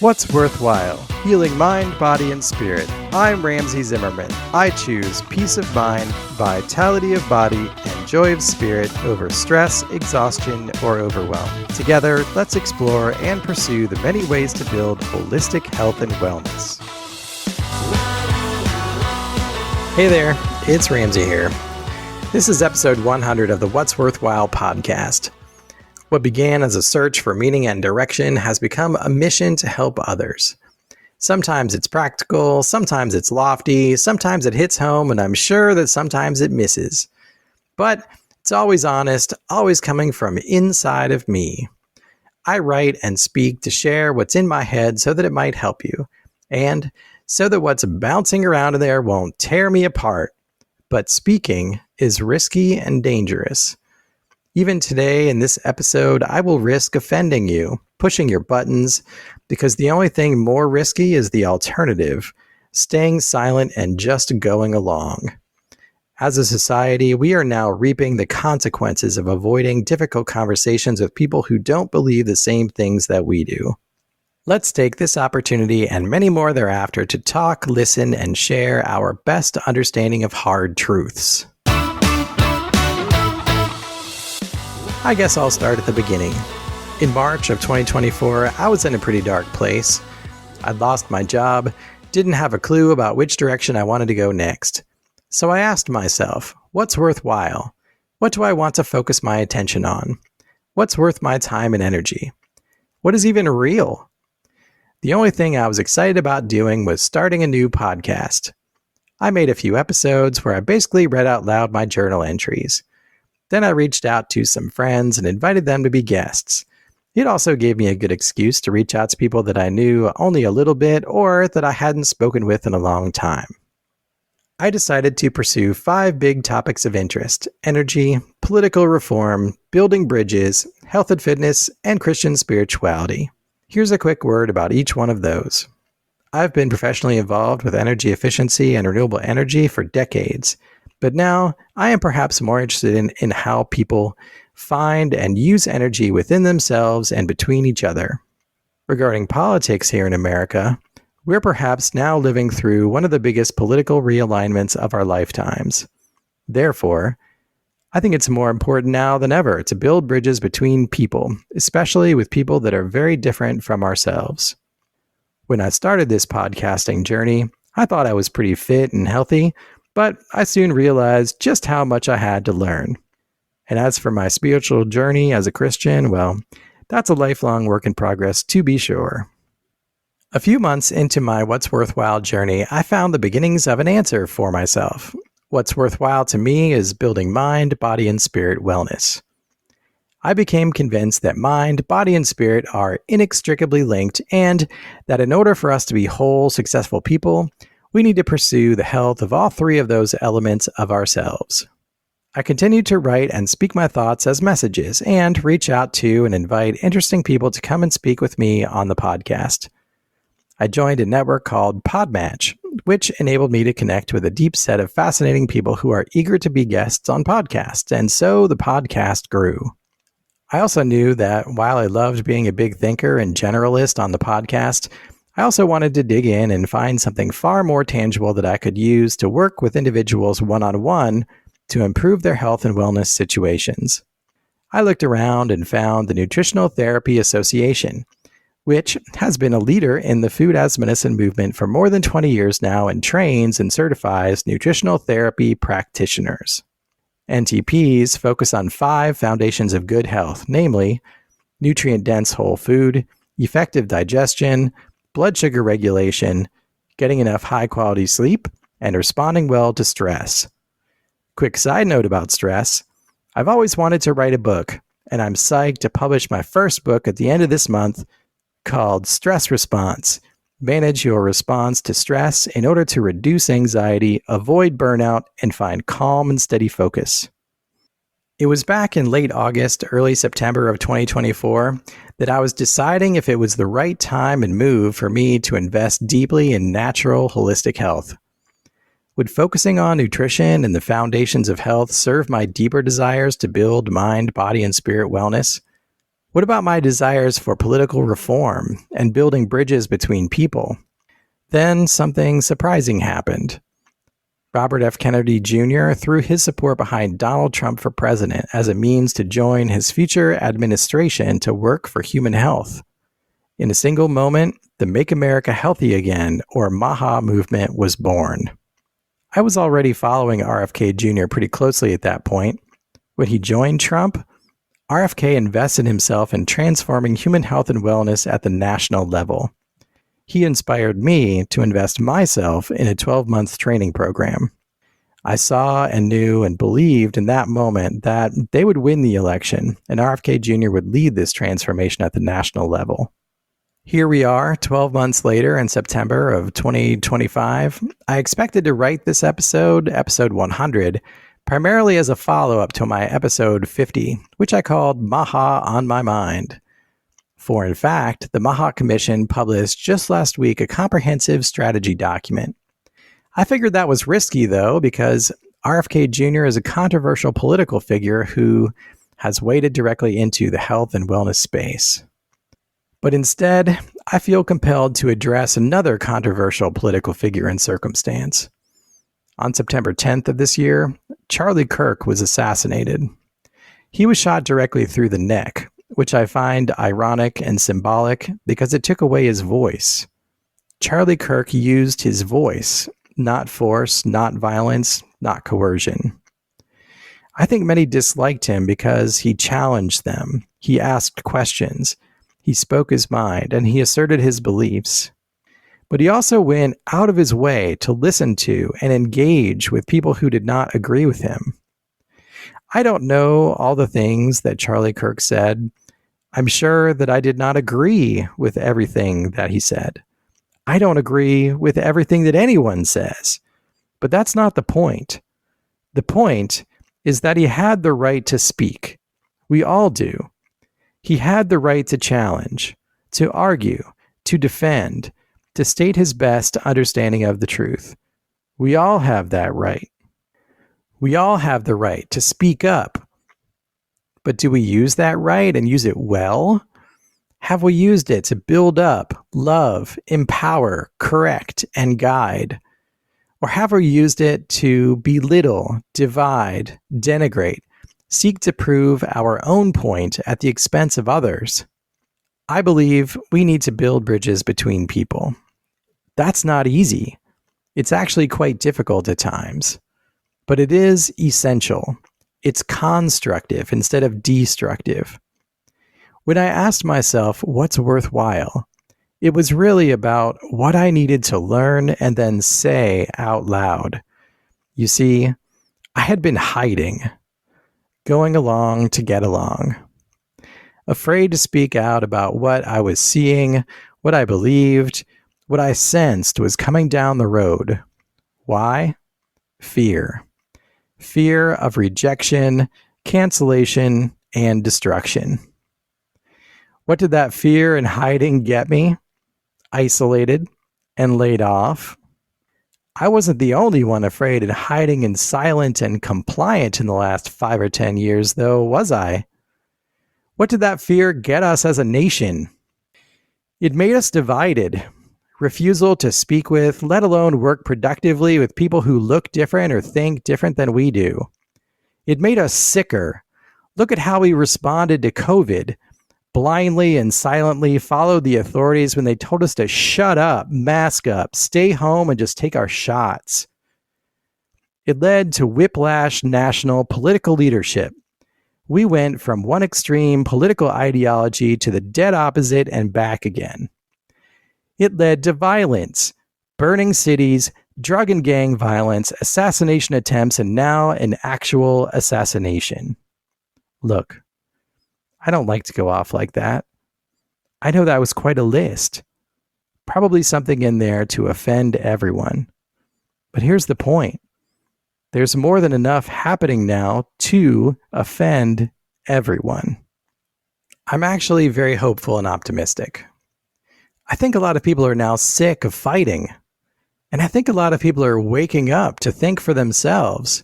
What's worthwhile? Healing mind, body, and spirit. I'm Ramsey Zimmerman. I choose peace of mind, vitality of body, and joy of spirit over stress, exhaustion, or overwhelm. Together, let's explore and pursue the many ways to build holistic health and wellness. Hey there, it's Ramsey here. This is episode 100 of the What's Worthwhile podcast. What began as a search for meaning and direction has become a mission to help others. Sometimes it's practical, sometimes it's lofty, sometimes it hits home, and I'm sure that sometimes it misses. But it's always honest, always coming from inside of me. I write and speak to share what's in my head so that it might help you, and so that what's bouncing around in there won't tear me apart. But speaking is risky and dangerous. Even today in this episode, I will risk offending you, pushing your buttons, because the only thing more risky is the alternative, staying silent and just going along. As a society, we are now reaping the consequences of avoiding difficult conversations with people who don't believe the same things that we do. Let's take this opportunity and many more thereafter to talk, listen, and share our best understanding of hard truths. I guess I'll start at the beginning. In March of 2024, I was in a pretty dark place. I'd lost my job, didn't have a clue about which direction I wanted to go next. So I asked myself, what's worthwhile? What do I want to focus my attention on? What's worth my time and energy? What is even real? The only thing I was excited about doing was starting a new podcast. I made a few episodes where I basically read out loud my journal entries. Then I reached out to some friends and invited them to be guests. It also gave me a good excuse to reach out to people that I knew only a little bit or that I hadn't spoken with in a long time. I decided to pursue 5 big topics of interest: energy, political reform, building bridges, health and fitness, and Christian spirituality. Here's a quick word about each one of those. I've been professionally involved with energy efficiency and renewable energy for decades. But now I am perhaps more interested in how people find and use energy within themselves and between each other. Regarding politics here in America, we're perhaps now living through one of the biggest political realignments of our lifetimes. Therefore, I think it's more important now than ever to build bridges between people, especially with people that are very different from ourselves. When I started this podcasting journey, I thought I was pretty fit and healthy, but I soon realized just how much I had to learn. And as for my spiritual journey as a Christian, well, that's a lifelong work in progress to be sure. A few months into my What's Worthwhile journey, I found the beginnings of an answer for myself. What's worthwhile to me is building mind, body, and spirit wellness. I became convinced that mind, body, and spirit are inextricably linked, and that in order for us to be whole, successful people, we need to pursue the health of all 3 of those elements of ourselves. I continue to write and speak my thoughts as messages and reach out to and invite interesting people to come and speak with me on the podcast. I joined a network called Podmatch, which enabled me to connect with a deep set of fascinating people who are eager to be guests on podcasts, and so the podcast grew. I also knew that while I loved being a big thinker and generalist on the podcast, I also wanted to dig in and find something far more tangible that I could use to work with individuals one-on-one to improve their health and wellness situations. I looked around and found the Nutritional Therapy Association, which has been a leader in the food as medicine movement for more than 20 years now and trains and certifies nutritional therapy practitioners. NTPs focus on 5 foundations of good health, namely nutrient-dense whole food, effective digestion, blood sugar regulation, getting enough high-quality sleep, and responding well to stress. Quick side note about stress, I've always wanted to write a book, and I'm psyched to publish my first book at the end of this month called Stress Response: Manage Your Response to Stress in order to reduce anxiety, avoid burnout, and find calm and steady focus. It was back in late August, early September of 2024 that I was deciding if it was the right time and move for me to invest deeply in natural, holistic health. Would focusing on nutrition and the foundations of health serve my deeper desires to build mind, body, and spirit wellness? What about my desires for political reform and building bridges between people? Then something surprising happened. Robert F. Kennedy Jr. threw his support behind Donald Trump for president as a means to join his future administration to work for human health. In a single moment, the Make America Healthy Again, or MAHA movement, was born. I was already following RFK Jr. pretty closely at that point. When he joined Trump, RFK invested himself in transforming human health and wellness at the national level. He inspired me to invest myself in a 12-month training program. I saw and knew and believed in that moment that they would win the election and RFK Jr. would lead this transformation at the national level. Here we are, 12 months later in September of 2025. I expected to write this episode 100, primarily as a follow-up to my episode 50, which I called Maha on My Mind. For in fact, the Maha Commission published just last week a comprehensive strategy document. I figured that was risky, though, because RFK Jr. is a controversial political figure who has waded directly into the health and wellness space. But instead, I feel compelled to address another controversial political figure and circumstance. On September 10th of this year, Charlie Kirk was assassinated. He was shot directly through the neck, which I find ironic and symbolic because it took away his voice. Charlie Kirk used his voice, not force, not violence, not coercion. I think many disliked him because he challenged them, he asked questions, he spoke his mind, and he asserted his beliefs. But he also went out of his way to listen to and engage with people who did not agree with him. I don't know all the things that Charlie Kirk said. I'm sure that I did not agree with everything that he said. I don't agree with everything that anyone says. But that's not the point. The point is that he had the right to speak. We all do. He had the right to challenge, to argue, to defend, to state his best understanding of the truth. We all have that right. We all have the right to speak up. But do we use that right and use it well? Have we used it to build up, love, empower, correct, and guide? Or have we used it to belittle, divide, denigrate, seek to prove our own point at the expense of others? I believe we need to build bridges between people. That's not easy. It's actually quite difficult at times. But it is essential. It's constructive instead of destructive. When I asked myself what's worthwhile, it was really about what I needed to learn and then say out loud. You see, I had been hiding, going along to get along, afraid to speak out about what I was seeing, what I believed, what I sensed was coming down the road. Why? Fear. Fear of rejection, cancellation, and destruction. What did that fear and hiding get me? Isolated and laid off. I wasn't the only one afraid and hiding and silent and compliant in the last 5 or 10 years, though, was I? What did that fear get us as a nation? It made us divided. Refusal to speak with, let alone work productively with people who look different or think different than we do. It made us sicker. Look at how we responded to COVID. Blindly and silently followed the authorities when they told us to shut up, mask up, stay home, and just take our shots. It led to whiplash national political leadership. We went from one extreme political ideology to the dead opposite and back again. It led to violence, burning cities, drug and gang violence, assassination attempts, and now an actual assassination. Look, I don't like to go off like that. I know that was quite a list. Probably something in there to offend everyone. But here's the point. There's more than enough happening now to offend everyone. I'm actually very hopeful and optimistic. I think a lot of people are now sick of fighting. And I think a lot of people are waking up to think for themselves.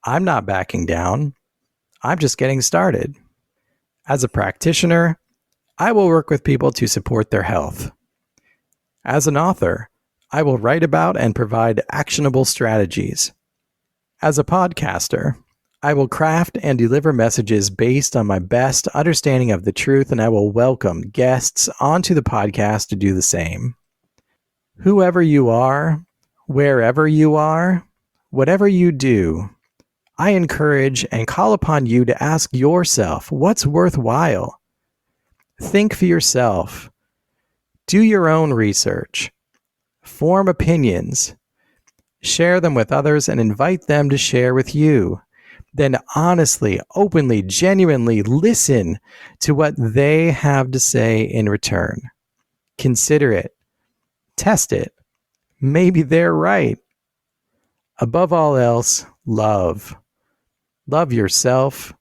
I'm not backing down. I'm just getting started. As a practitioner, I will work with people to support their health. As an author, I will write about and provide actionable strategies. As a podcaster, I will craft and deliver messages based on my best understanding of the truth, and I will welcome guests onto the podcast to do the same. Whoever you are, wherever you are, whatever you do, I encourage and call upon you to ask yourself what's worthwhile. Think for yourself. Do your own research. Form opinions. Share them with others and invite them to share with you. Then honestly, openly, genuinely listen to what they have to say in return. Consider it. Test it. Maybe they're right. Above all else, love. Love yourself.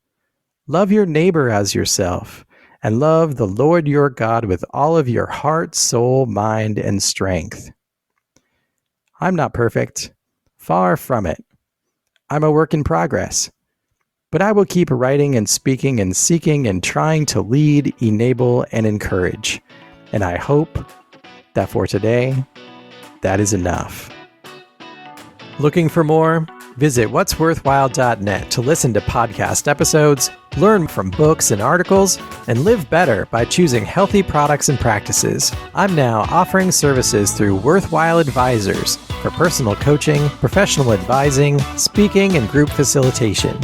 Love your neighbor as yourself. And love the Lord your God with all of your heart, soul, mind, and strength. I'm not perfect. Far from it. I'm a work in progress. But I will keep writing and speaking and seeking and trying to lead, enable, and encourage. And I hope that for today, that is enough. Looking for more? Visit what'sworthwhile.net to listen to podcast episodes, learn from books and articles, and live better by choosing healthy products and practices. I'm now offering services through Worthwhile Advisors for personal coaching, professional advising, speaking, and group facilitation.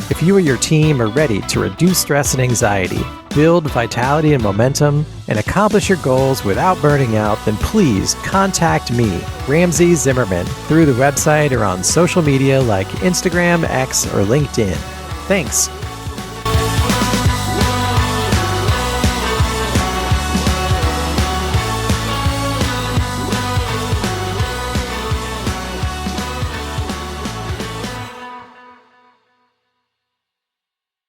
If you or your team are ready to reduce stress and anxiety, build vitality and momentum, and accomplish your goals without burning out, then please contact me, Ramsey Zimmerman, through the website or on social media like Instagram, X, or LinkedIn. Thanks.